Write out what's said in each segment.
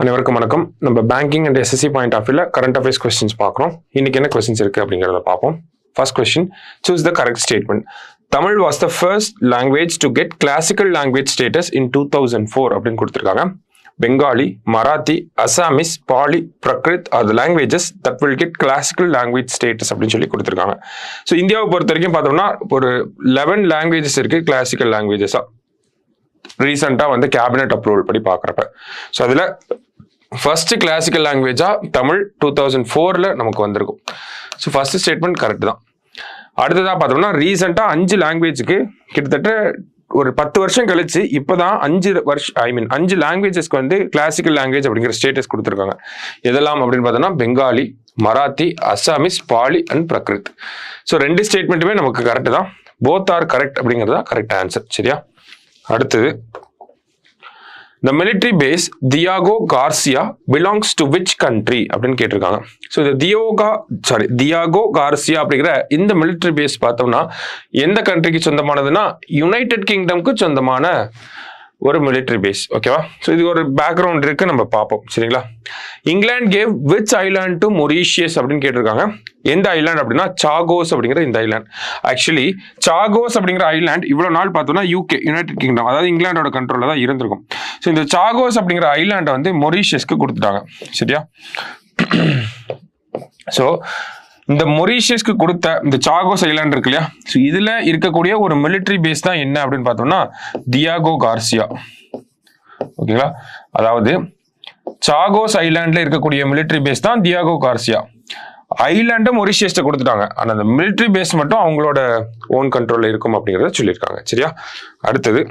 அனைவருக்கும் வணக்கம். நம்ம banking and SSC point of வியூல கரண்ட் அஃபேர்ஸ் கொஸ்டின்ஸ் பார்க்குறோம். இன்னைக்கு என்ன கொஸ்டின்ஸ் இருக்கு அப்படிங்கிறத பார்ப்போம். First question, choose the correct statement. Tamil was the first language to get classical language status in 2004 அப்படின்னு கொடுத்துருக்காங்க. Bengali, Marathi, Assamese, Pali, Prakrit are the languages that will get classical language status அப்படின்னு சொல்லி கொடுத்துருக்காங்க. ஸோ இந்தியாவை பொறுத்த வரைக்கும் பார்த்தோம்னா ஒரு 11 லாங்குவேஜஸ் இருக்கு கிளாசிக்கல் லாங்குவேஜஸா. ரீசெண்டாக வந்து கேபினெட் அப்ரூவல் படி பார்க்குறப்ப ஸோ அதில் ஃபர்ஸ்ட் கிளாசிக்கல் லாங்குவேஜா தமிழ் 2004 நமக்கு வந்திருக்கும். ஸோ ஃபர்ஸ்ட் ஸ்டேட்மெண்ட் கரெக்ட் தான். அடுத்ததாக பார்த்தோம்னா ரீசெண்டாக 5 லாங்குவேஜுக்கு கிட்டத்தட்ட ஒரு 10 வருஷம் கழிச்சு இப்போதான் 5 லாங்குவேஜஸ்க்கு வந்து கிளாசிக்கல் லாங்குவேஜ் அப்படிங்கிற ஸ்டேட்டஸ் கொடுத்துருக்காங்க. எதெல்லாம் அப்படின்னு பார்த்தோம்னா பெங்காலி, மராத்தி, அசாமிஸ், பாலி அண்ட் பிரக்ரித். ஸோ 2 ஸ்டேட்மெண்ட்டுமே நமக்கு கரெக்ட் தான். போத் ஆர் கரெக்ட் அப்படிங்கிறது தான் கரெக்ட் ஆன்சர். சரியா? அடுத்தது, the military base Diego Garcia belongs to which country அப்படின்னு கேட்டிருக்காங்க. ஸோ இந்த Diego Garcia அப்படிங்கிற இந்த மிலிட்ரி பேஸ் பார்த்தோம்னா எந்த கண்ட்ரிக்கு சொந்தமானதுன்னா யுனைடெட் கிங்டம்க்கு சொந்தமான ஒரு மிலிட்ரி பேஸ். ஓகேவா? ஸோ இது ஒரு பேக்ரவுண்ட் இருக்கு, நம்ம பார்ப்போம். சரிங்களா? England gave which island to Mauritius அப்படின்னு கேட்டிருக்காங்க. எந்த ஐலாண்ட் அப்படின்னா சாகோஸ் அப்படிங்கிற இந்த ஐலாண்ட். ஆக்சுவலி சாகோஸ் அப்படிங்கிற ஐலாண்ட் இவ்வளோ நாள் பார்த்தோம்னா யூகே, யுனைடெட் கிங்டம், அதாவது இங்கிலாண்டோட கண்ட்ரோலில் தான் இருந்திருக்கும். ஸோ இந்த சாகோஸ் அப்படிங்கிற ஐலாண்டை வந்து மொரீஷியஸ்க்கு கொடுத்துட்டாங்க. சரியா? ஸோ இந்த மொரீஷியஸ்க்கு கொடுத்த இந்த சாகோஸ் ஐலாண்ட் இருக்கு இல்லையா, ஸோ இதுல இருக்கக்கூடிய ஒரு மிலிட்ரி பேஸ் தான் என்ன அப்படின்னு பார்த்தோம்னா டியாகோ கார்சியா. ஓகேங்களா? அதாவது சாகோஸ் ஐலாண்ட்ல இருக்கக்கூடிய மிலிட்ரி பேஸ் தான் டியாகோ கார்சியா. ஐலாண்டை மொரீஷியஸ்ட கொடுத்துட்டாங்க, ஆனா அந்த மிலிட்ரி பேஸ் மட்டும் அவங்களோட ஓன் கண்ட்ரோல்ல இருக்கும் அப்படிங்கிறத சொல்லியிருக்காங்க. சரியா? அடுத்தது,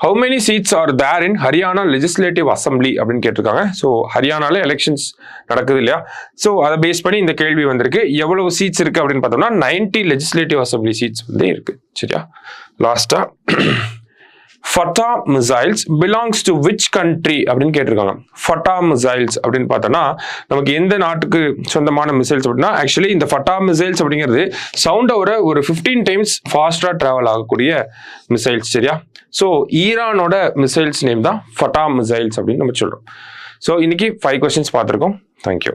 how many seats are there in Haryana Legislative Assembly அப்படின்னு கேட்டிருக்காங்க. ஸோ ஹரியானால எலெக்ஷன்ஸ் நடக்குது இல்லையா, ஸோ அதை பேஸ் பண்ணி இந்த கேள்வி வந்திருக்கு. எவ்வளவு சீட்ஸ் இருக்கு அப்படின்னு பார்த்தோம்னா 90 லெஜிஸ்லேட்டிவ் அசம்பிளி சீட்ஸ் வந்து இருக்கு. சரியா? லாஸ்டா, Fatah missiles belongs to which country அப்படின்னு கேட்டிருக்காங்க. ஃபட்டா மிசைல்ஸ் அப்படின்னு பார்த்தோம்னா நமக்கு எந்த நாட்டுக்கு சொந்தமான மிசைல்ஸ் அப்படின்னா, ஆக்சுவலி இந்த ஃபட்டா மிசைல்ஸ் அப்படிங்கிறது சவுண்டோட ஒரு 15 டைம்ஸ் ஃபாஸ்டா டிராவல் ஆகக்கூடிய மிசைல்ஸ். சரியா? ஸோ ஈரானோட மிசைல்ஸ் நேம் தான் ஃபட்டா மிசைல்ஸ் அப்படின்னு நம்ம சொல்றோம். ஸோ இன்னைக்கு 5 கொஸ்டின்ஸ் பார்த்துருக்கோம். தேங்க்யூ.